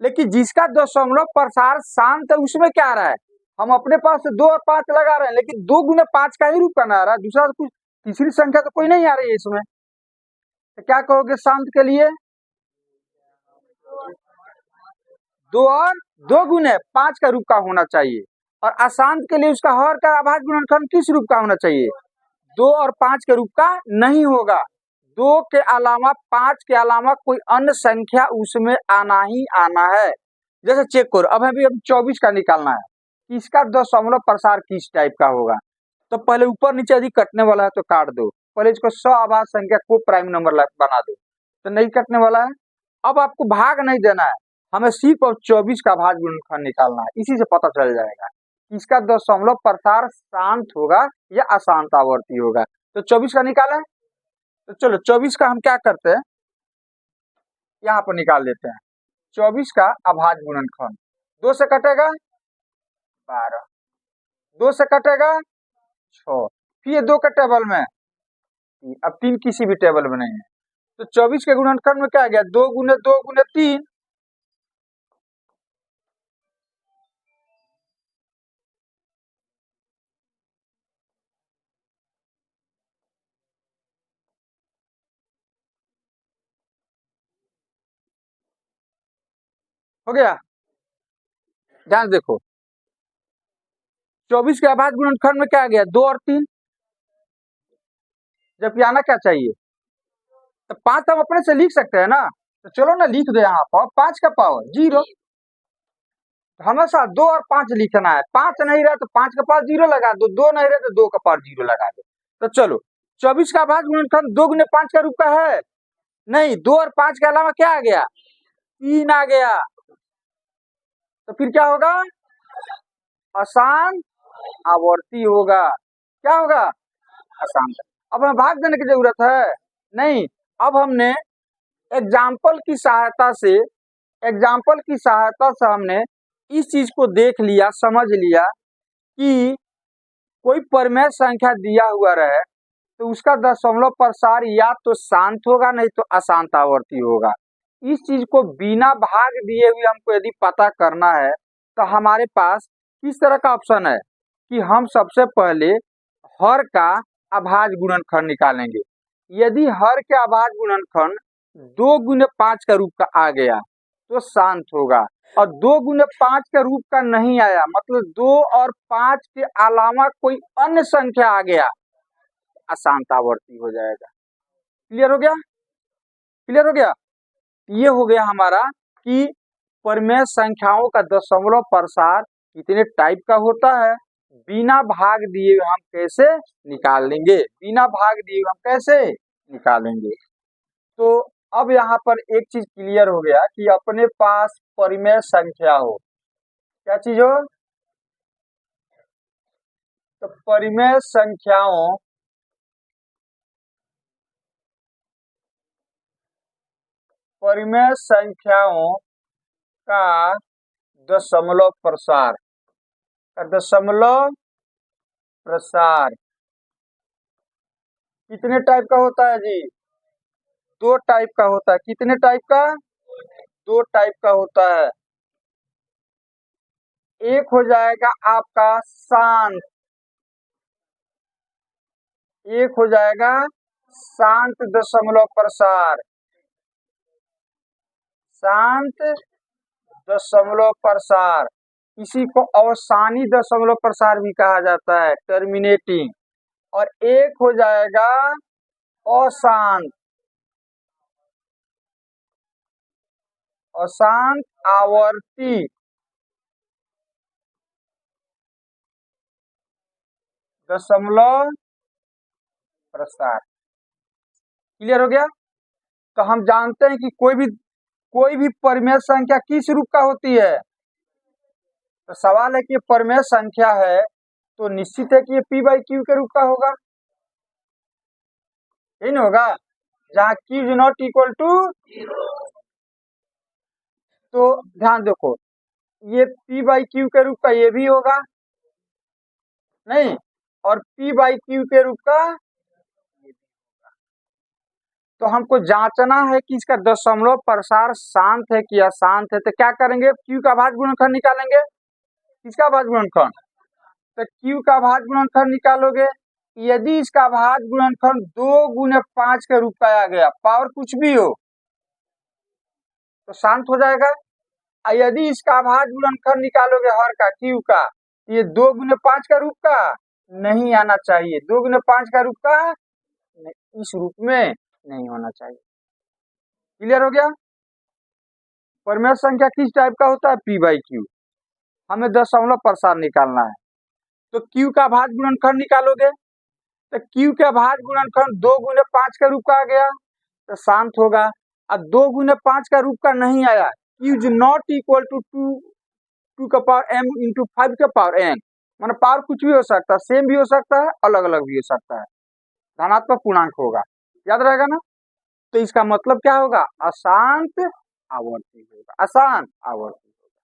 लेकिन जिसका दशमलव प्रसार शांत है उसमें क्या आ रहा है, हम अपने पास से 2 और 5 लगा रहे हैं, लेकिन 2 × 5 का ही रूप का ना आ रहा है, दूसरा कुछ तीसरी संख्या तो कोई नहीं आ रही है इसमें। तो क्या कहोगे शांत के लिए, 2 और 2 × 5 का रूप का होना चाहिए। और अशांत के लिए उसका हर का अभाज्य गुणनखंड किस रूप का होना चाहिए, 2 और 5 के रूप का नहीं होगा। 2 के अलावा 5 के अलावा कोई अन्य संख्या उसमें आना ही आना है। जैसे चेक करो, अब हमें 24 का निकालना है, इसका दशमलव प्रसार किस टाइप का होगा। तो पहले ऊपर नीचे यदि कटने वाला है तो काट दो, पहले इसको सअभाज्य संख्या को प्राइम नंबर बना दो, तो नहीं कटने वाला है। अब आपको भाग नहीं देना है, हमें सिर्फ और 24 का अभाज्य गुणनखंड निकालना है, इसी से पता चल जाएगा इसका दशमलव प्रसार शांत होगा या अशांत आवर्ती होगा। तो 24 का निकालें, तो चलो 24 का हम क्या करते हैं, यहाँ पर निकाल लेते हैं। 24 का अभाज्य गुणनखंड 2 से कटेगा 12, 2 से कटेगा 6, फिर 2 के टेबल में, अब 3 किसी भी टेबल में नहीं है, तो 24 के गुणनखंड में क्या आ गया, 2 × 2 × 3, हो गया। ध्यान देखो, 24 के अभाज्य गुणनखंड में क्या आ गया, 2 और 3, जबकि आना क्या चाहिए, तो 5 हम अपने से लिख सकते हैं ना, तो चलो ना लिख दो यहाँ पर 5 का पावर 0, हमेशा 2 और 5 लिखना है, 5 नहीं रहे तो 5 का पावर 0 लगा दो, 2 नहीं रहे तो 2 का पावर 0 लगा दो। तो चलो 24 का अभाज्य गुणनखंड 2 × 5 का रूप का है नहीं, 2 और 5 के अलावा क्या आ गया, 3 आ गया, तो फिर क्या होगा, अशांत आवर्ती होगा। क्या होगा, अशांत। अब हमें भाग देने की जरूरत है नहीं, अब हमने एग्जाम्पल की सहायता से हमने इस चीज को देख लिया, समझ लिया कि कोई परिमेय संख्या दिया हुआ रहे तो उसका दशमलव प्रसार या तो शांत होगा नहीं तो अशांत आवर्ती होगा। इस चीज को बिना भाग दिए हुए हमको यदि पता करना है तो हमारे पास किस तरह का ऑप्शन है कि हम सबसे पहले हर का अभाज्य गुणनखंड निकालेंगे। यदि हर के अभाज्य गुणनखंड 2 × 5 का रूप का आ गया तो शांत होगा, और 2 × 5 के रूप का नहीं आया मतलब 2 और 5 के अलावा कोई अन्य संख्या आ गया, अशांत आवर्ती हो जाएगा। क्लियर हो गया, क्लियर हो गया। ये हो गया हमारा कि परिमेय संख्याओं का दशमलव प्रसार कितने टाइप का होता है, बिना भाग दिए हम कैसे निकाल लेंगे, बिना भाग दिए हम कैसे निकालेंगे। तो अब यहाँ पर एक चीज क्लियर हो गया कि अपने पास परिमेय संख्या हो, क्या चीज हो, तो परिमेय संख्याओं का दशमलव प्रसार कितने टाइप का होता है जी, 2 टाइप का होता है। कितने टाइप का, 2 टाइप का होता है। एक हो जाएगा आपका शांत, एक हो जाएगा शांत दशमलव प्रसार, शांत दशमलव प्रसार, इसी को अवसानी दशमलव प्रसार भी कहा जाता है, टर्मिनेटिंग। और एक हो जाएगा अशांत, अशांत आवर्ती दशमलव प्रसार। क्लियर हो गया। तो हम जानते हैं कि कोई भी परिमेय संख्या किस रूप का होती है, तो सवाल है कि परिमेय संख्या है तो निश्चित है कि ये P/Q के रूप का होगा। यही नहीं होगा, जहाँ q is not equal to, तो ध्यान देखो, ये p बाई क्यू के रूप का ये भी होगा नहीं, और p बाई क्यू के रूप का, तो हमको जांचना है कि इसका दशमलव प्रसार शांत है कि अशांत है। तो क्या करेंगे, q का भाज्य गुणनखंड निकालेंगे। किसका भाज्य गुणनखंड, तो q का भाज्य गुणनखंड निकालोगे, यदि इसका भाज्य गुणनखंड 2 × 5 के रूप का आ गया, पावर कुछ भी हो तो शांत हो जाएगा। और यदि इसका भाज्य गुणनखंड निकालोगे हर का, q का, ये 2 × 5 का रूप का नहीं आना चाहिए, 2 × 5 का रूप का इस रूप में नहीं होना चाहिए। क्लियर हो गया। परिमेय संख्या किस टाइप का होता है, p बाई क्यू। हमें दशमलव प्रसार निकालना है, तो q का भाज्य गुणनखंड निकालोगे, तो q का भाज्य गुणनखंड 2 × 5 के रूप का आ गया तो शांत होगा। और 2 × 5 का रूप का नहीं आया, q is not equal to 2 का पावर m इंटू 5 का पावर n, मतलब पावर कुछ भी हो सकता है, सेम भी हो सकता है, अलग अलग भी हो सकता है, धनात्मक पूर्णांक होगा, याद रहेगा ना। तो इसका मतलब क्या होगा, अशांत आवर्ती होगा, अशांत आवर्ती होगा।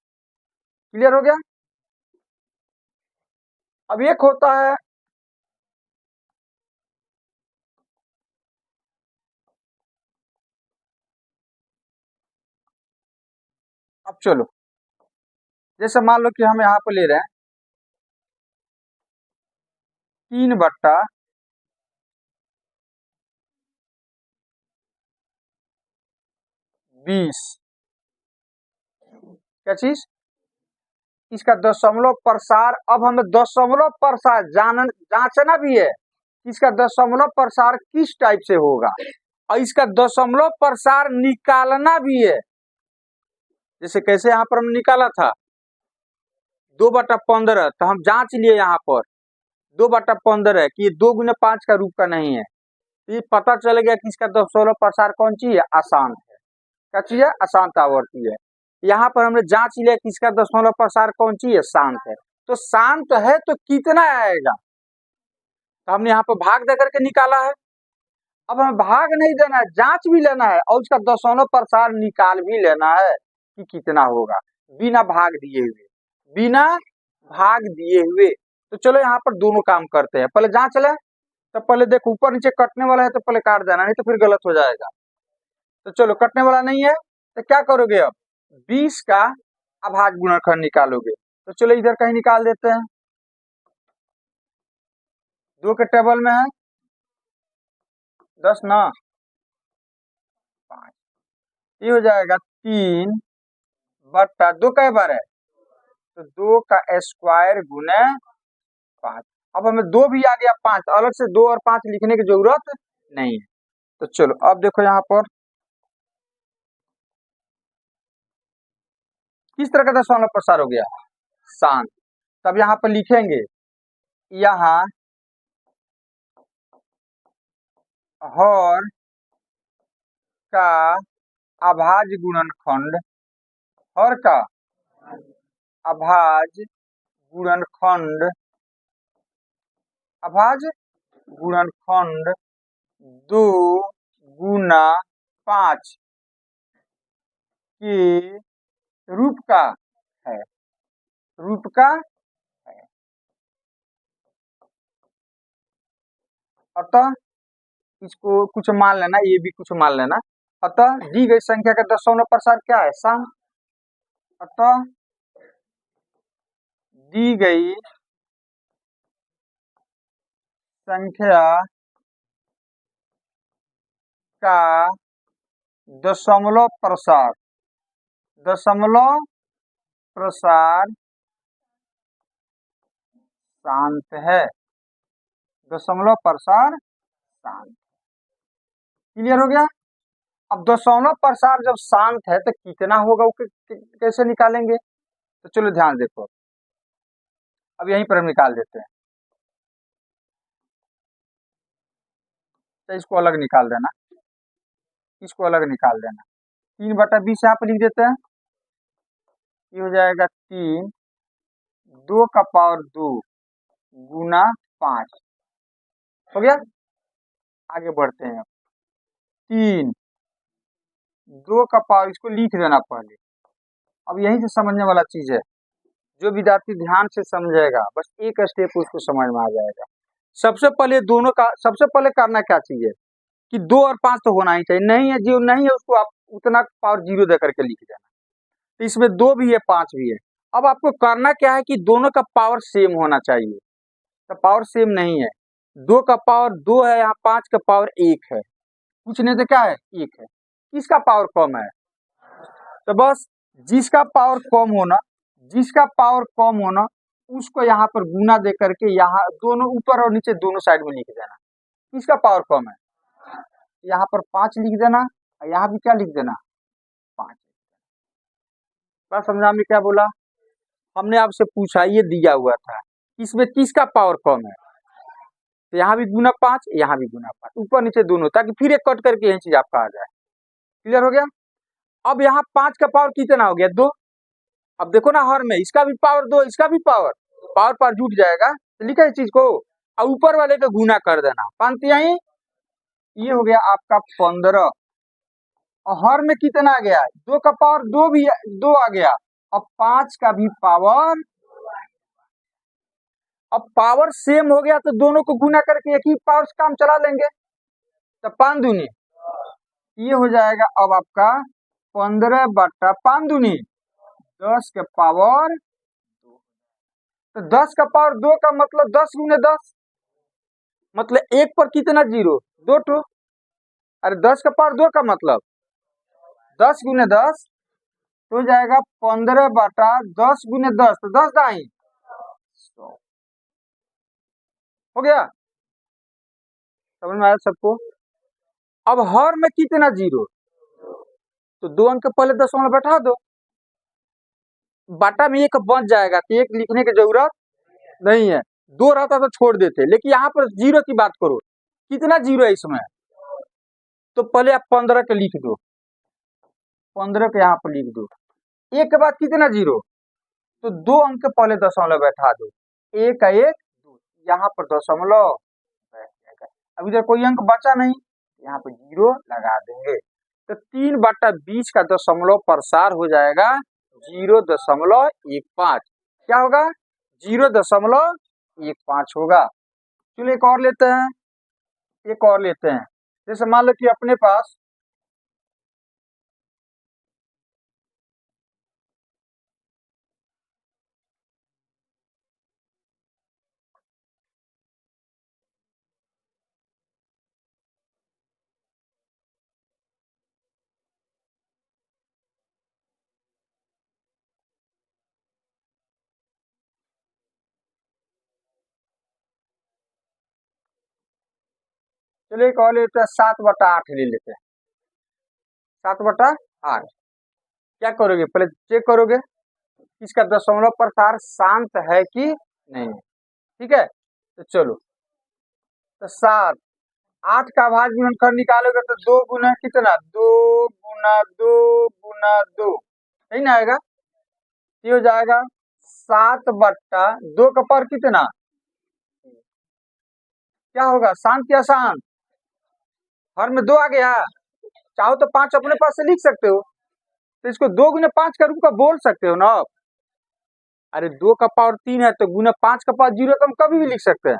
क्लियर हो गया। अब एक होता है, अब चलो जैसे मान लो कि हम यहाँ पर ले रहे हैं 3/20, क्या चीज, इसका दशमलव प्रसार। अब हमें दशमलव प्रसार जांचना भी है, इसका दशमलव प्रसार किस टाइप से होगा, और इसका दशमलव प्रसार निकालना भी है। जैसे कैसे यहाँ पर हम निकाला था 2/15, तो हम जांच लिए यहाँ पर 2/15 है कि ये 2 × 5 का रूप का नहीं है, तो ये पता चल गया कि इसका दशमलव प्रसार कौन चीज है, अशांत है। क्या चीज है, अशांत आवर्ती है। यहाँ पर हमने जांच लिया कि इसका दशमलव प्रसार कौन चीज है, शांत है। तो शांत है तो कितना आएगा, तो हमने यहाँ पर भाग देकर के निकाला है। अब हमें भाग नहीं देना है, जांच भी लेना है और उसका दशमलव प्रसार निकाल भी लेना है कि कितना होगा, बिना भाग दिए हुए, बिना भाग दिए हुए। तो चलो यहाँ पर दोनों काम करते हैं, पहले जांच ले। तो पहले देखो ऊपर नीचे कटने वाला है तो पहले काट देना, नहीं तो फिर गलत हो जाएगा। तो चलो कटने वाला नहीं है तो क्या करोगे, अब 20 का अभाज्य गुणनखंड निकालोगे। तो चलो इधर कहीं निकाल देते हैं, 2 के टेबल में है 10 ना 5, ये हो जाएगा 3/2 कै बार है, तो 2 का स्क्वायर गुने 5। अब हमें 2 भी आ गया, 5, तो अलग से 2 और 5 लिखने की जरूरत नहीं है। तो चलो अब देखो यहाँ पर किस तरह का दशमलव प्रसार हो गया, शांत। तब यहाँ पर लिखेंगे, यहाँ हर का अभाज्य गुणनखंड, हर का अभाज्य गुणनखंड, अभाज्य गुणनखंड 2 × 5 के रूप का है, रूप का है। अतः इसको कुछ मान लेना, ये भी कुछ मान लेना। अतः दी गई संख्या का दशमलव प्रसार क्या है, शांत। अतः दी गई संख्या का दशमलव प्रसार, दशमलव प्रसार शांत है, दशमलव प्रसार शांत। क्लियर हो गया। अब दशमलव प्रसार जब शांत है तो कितना होगा वो कैसे निकालेंगे, तो चलो ध्यान देखो, अब यहीं पर हम निकाल देते हैं। तो इसको अलग निकाल देना, इसको अलग निकाल देना, 3/20 यहाँ पर लिख देते हैं, ये हो जाएगा 3, 2 का पावर 2 गुना 5 हो गया। आगे बढ़ते हैं। 3, 2 का पावर, इसको लिख देना पहले। अब यहीं से समझने वाला चीज है, जो विद्यार्थी ध्यान से समझेगा बस एक स्टेप उसको समझ में आ जाएगा। सबसे पहले दोनों का, सबसे पहले करना क्या चाहिए कि 2 और 5 तो होना ही चाहिए, नहीं है जो नहीं है उसको आप उतना पावर 0 दे करके लिख देना। तो इसमें 2 भी है 5 भी है। अब आपको करना क्या है कि दोनों का पावर सेम होना चाहिए, तो पावर सेम नहीं है, 2 का पावर 2 है, यहाँ 5 का पावर 1 है, पूछने से क्या है 1 है, किसका पावर कम है? तो बस जिसका पावर कम होना, जिसका पावर कम होना उसको यहाँ पर गुना दे करके यहाँ दोनों ऊपर और नीचे दोनों साइड में लिख देना। किसका पावर कम है, यहाँ पर 5 लिख देना और यहाँ भी क्या लिख देना 5। बस समझा हमने क्या बोला? हमने आपसे पूछा, ये दिया हुआ था, इसमें किसका पावर कम है, तो यहाँ भी गुना 5, यहाँ भी गुना 5, ऊपर नीचे दोनों, ताकि फिर एक कट करके यही चीज आपका आ जाए। क्लियर हो गया? अब यहाँ 5 का पावर कितना हो गया 2। अब देखो ना हर में इसका भी पावर 2, इसका भी पावर पावर पावर जुट जाएगा, तो लिखा इस चीज को और ऊपर वाले का गुना कर देना 5 तिहाई, ये हो गया आपका 15। और हर में कितना आ गया 2 का पावर 2 भी 2 आ गया। अब 5 का भी पावर, अब पावर सेम हो गया तो दोनों को गुना करके एक ही पावर से काम चला लेंगे, तो 5 दूनी, ये हो जाएगा अब आपका 15/5 दूनी 10 के पावर, तो 10 का पावर 2 का मतलब 10 गुने 10, मतलब 1 पर कितना 0 2 टू, अरे 10 का पावर 2 का मतलब 10 गुने 10 तो हो जाएगा 15/10 गुने 10, तो 10 दाई 100 हो गया। समझ में आया सबको? अब हर में कितना 0, तो 2 अंक पहले दशमलव बैठा दो, बाटा में 1 बच जाएगा तो 1 लिखने की जरूरत नहीं है, 2 रहता तो छोड़ देते, लेकिन यहाँ पर 0 की बात करो, कितना 0 है इसमें, तो पहले आप 15 के लिख दो, 15 के यहाँ पर लिख दो, 1 के बाद कितना 0, तो 2 अंक पहले दशमलव बैठा दो, 1 का 1 2, यहाँ पर दशमलव बैठ जाएगा। अब इधर कोई अंक बचा नहीं, यहाँ पर 0 लगा देंगे, तो 3/20 का दशमलव प्रसार हो जाएगा 0.15, क्या होगा 0.15 होगा। चलिए एक और लेते हैं, एक और लेते हैं, जैसे मान लो कि अपने पास चलिए एक और लेते हैं, 7/8 ले लेते हैं, 7/8। क्या करोगे पहले चेक करोगे इसका दशमलव प्रसार शांत है कि नहीं, ठीक है, तो चलो, तो 7, 8 का भाज्य गुणनखंड निकालोगे तो 2 गुना कितना 2 गुना 2 गुना 2, सही ना आएगा, ये हो जाएगा 7/2 का पर कितना, क्या होगा शांत या शांत, हर में 2 आ गया, चाहो तो 5 अपने पास से लिख सकते हो, तो इसको 2 गुना 5 का रूप का बोल सकते हो ना आप। अरे 2 का पावर 3 है तो गुना 5 का पावर 0 तो हम कभी भी लिख सकते हैं,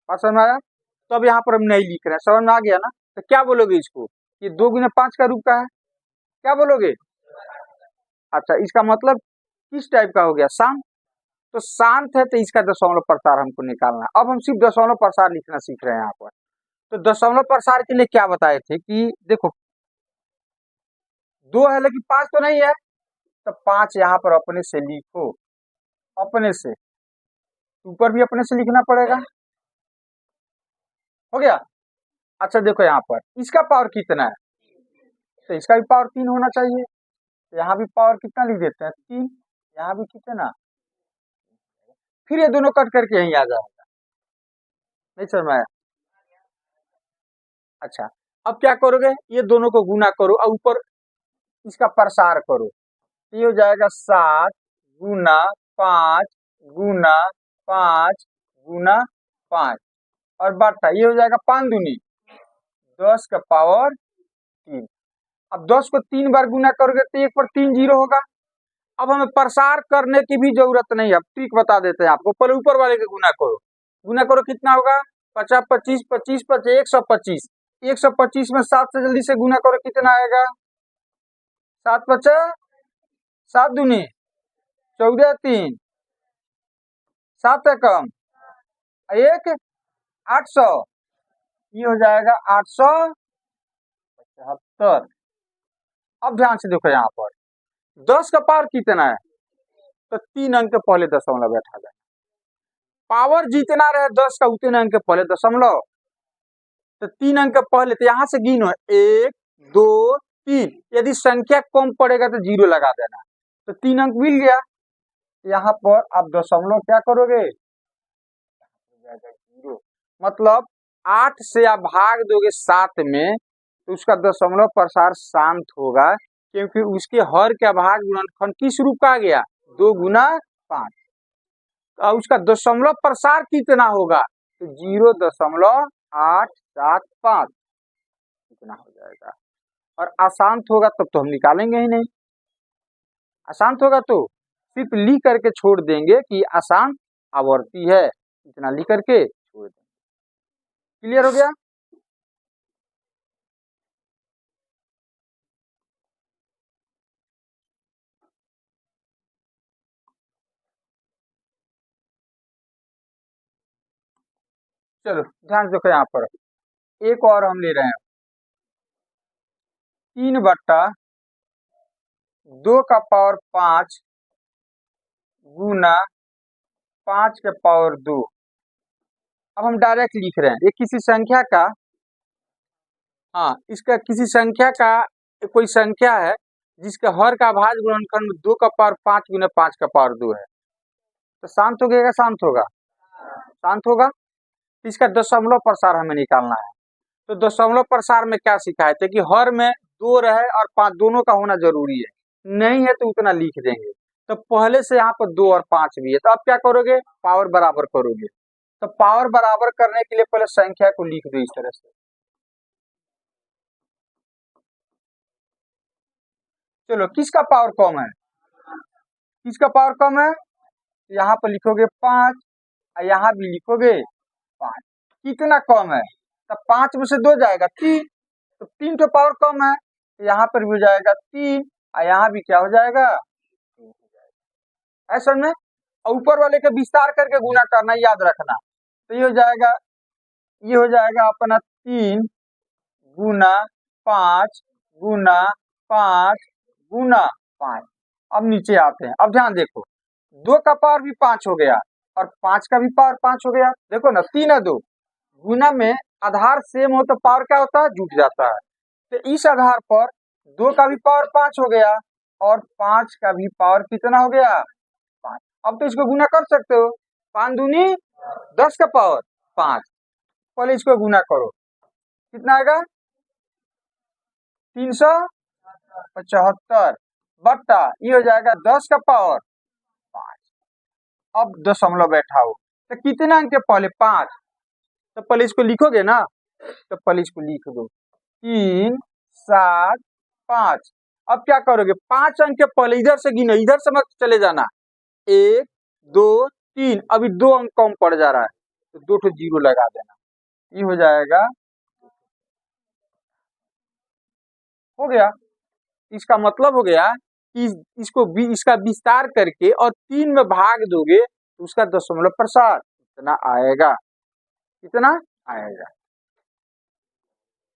बात समझ में आया? तो अब यहाँ पर हम नहीं लिख रहे हैं, समझ में आ गया ना, तो क्या बोलोगे इसको, ये 2 गुना 5 का रूप का है, क्या बोलोगे? अच्छा, इसका मतलब किस टाइप का हो गया शांत, तो शांत है तो इसका दशमलव प्रसार हमको निकालना है। अब हम सिर्फ दशमलव प्रसार लिखना सीख रहे हैं यहाँ पर, तो दशमलव प्रसार के लिए क्या बताए थे कि देखो 2 है लेकिन 5 तो नहीं है, तो 5 यहाँ पर अपने से लिखो, अपने से, ऊपर भी अपने से लिखना पड़ेगा, हो गया। अच्छा देखो यहाँ पर इसका पावर कितना है, तो इसका भी पावर 3 होना चाहिए, तो यहाँ भी पावर कितना लिख देते हैं 3, यहाँ भी कितना, फिर ये दोनों कट करके यहीं आ जाएगा, नहीं समझ में आया? अच्छा, अब क्या करोगे, ये दोनों को गुना करो और ऊपर इसका प्रसार करो, ये हो जाएगा 7 गुना 5 गुना 5 गुना 5 और बट्टा, ये हो जाएगा 5 दूनी 10 का पावर 3। अब 10 को 3 बार गुना करोगे तो 1 पर 3 जीरो होगा। अब हमें प्रसार करने की भी जरूरत नहीं है, अब ट्रिक बता देते हैं आपको। पहले ऊपर वाले के गुना करो, गुना करो कितना होगा 50 25 25 25 125। 125 में 7 से जल्दी से गुना करो कितना आएगा 7 50 7 दूनी 14 3 7 कम 1 800, ये हो जाएगा 875। अब ध्यान से देखो यहाँ पर 10 का पावर कितना है तो 3 अंक के पहले दशमलव बैठा जाए। पावर जितना रहे 10 का उतने अंक के पहले दशमलव, तो 3 अंक के पहले, तो यहाँ से गिनो 1 2 3। यदि संख्या कम पड़ेगा तो जीरो लगा देना, तो 3 अंक मिल गया। यहाँ पर आप दशमलव क्या करोगे जीरो, मतलब 8 से आप भाग दोगे 7 में तो उसका दशमलव प्रसार शांत होगा, क्योंकि उसके हर के भाग गुणनखंड किस रूप का आ गया 2 गुना 5। और उसका दशमलव प्रसार कितना होगा तो 0.875 इतना हो जाएगा। और अशांत होगा तब तो हम निकालेंगे ही नहीं, अशांत होगा तो सिर्फ लिख करके छोड़ देंगे कि अशांत आवर्ती है, इतना लिख करके छोड़ देंगे। क्लियर हो गया। चलो ध्यान से देखो यहाँ पर एक और हम ले रहे हैं 3/2 का पावर 5 गुना 5 के पावर 2। अब हम डायरेक्ट लिख रहे हैं, ये किसी संख्या का, हाँ इसका किसी संख्या का कोई संख्या है जिसके हर का भाज्य गुणनखंड 2 का पावर 5 गुना 5 का पावर 2 है, तो शांत हो गया, शांत होगा, शांत होगा। इसका दशमलव प्रसार हमें निकालना है। तो दशमलव प्रसार में क्या सिखाए थे कि हर में 2 रहे और 5 दोनों का होना जरूरी है, नहीं है तो उतना लिख देंगे। तो पहले से यहाँ पर 2 और 5 भी है, तो आप क्या करोगे पावर बराबर करोगे। तो पावर बराबर करने के लिए पहले संख्या को लिख दो इस तरह से। चलो किसका पावर कम है, किसका पावर कम है, यहाँ पर लिखोगे 5, यहाँ भी लिखोगे 5। कितना कम है, तो 5 में से 2 जाएगा 3, तो 3 तो पावर कम है, यहाँ पर भी हो जाएगा 3, और यहाँ भी क्या हो जाएगा 3 हो जाएगा। ऐसा में ऊपर वाले के विस्तार करके गुना करना, याद रखना। तो ये हो जाएगा, ये हो जाएगा अपना 3 गुना 5 गुना 5 गुना 5। अब नीचे आते हैं, अब ध्यान देखो 2 का पावर भी 5 हो गया और 5 का भी पावर 5 हो गया। देखो ना 3 है 2, गुना में आधार सेम हो तो पावर क्या होता है जुट जाता है। तो इस आधार पर 2 का भी पावर 5 हो गया और 5 का भी पावर कितना हो गया 5। अब तो इसको गुना कर सकते हो, 5 दूनी 10 का पावर 5। पहले इसको गुना करो, कितना आएगा 375 बट्टा ये हो जाएगा 10 का पावर 5। अब दशमलव बैठाओ, तो कितना अंक के पहले 5, तो पहले इसको लिखोगे ना, तो पहले इसको लिख दो 3 7 5। अब क्या करोगे 5 अंक के पहले इधर से गिनो, इधर से मत चले जाना, 1 2 3, अभी 2 अंक कम पड़ जा रहा है तो 2 ठो जीरो लगा देना, ये हो जाएगा, हो गया। इसका मतलब हो गया कि इसको इसका विस्तार करके और 3 में भाग दोगे तो उसका दशमलव प्रसार इतना आएगा, इतना आएगा।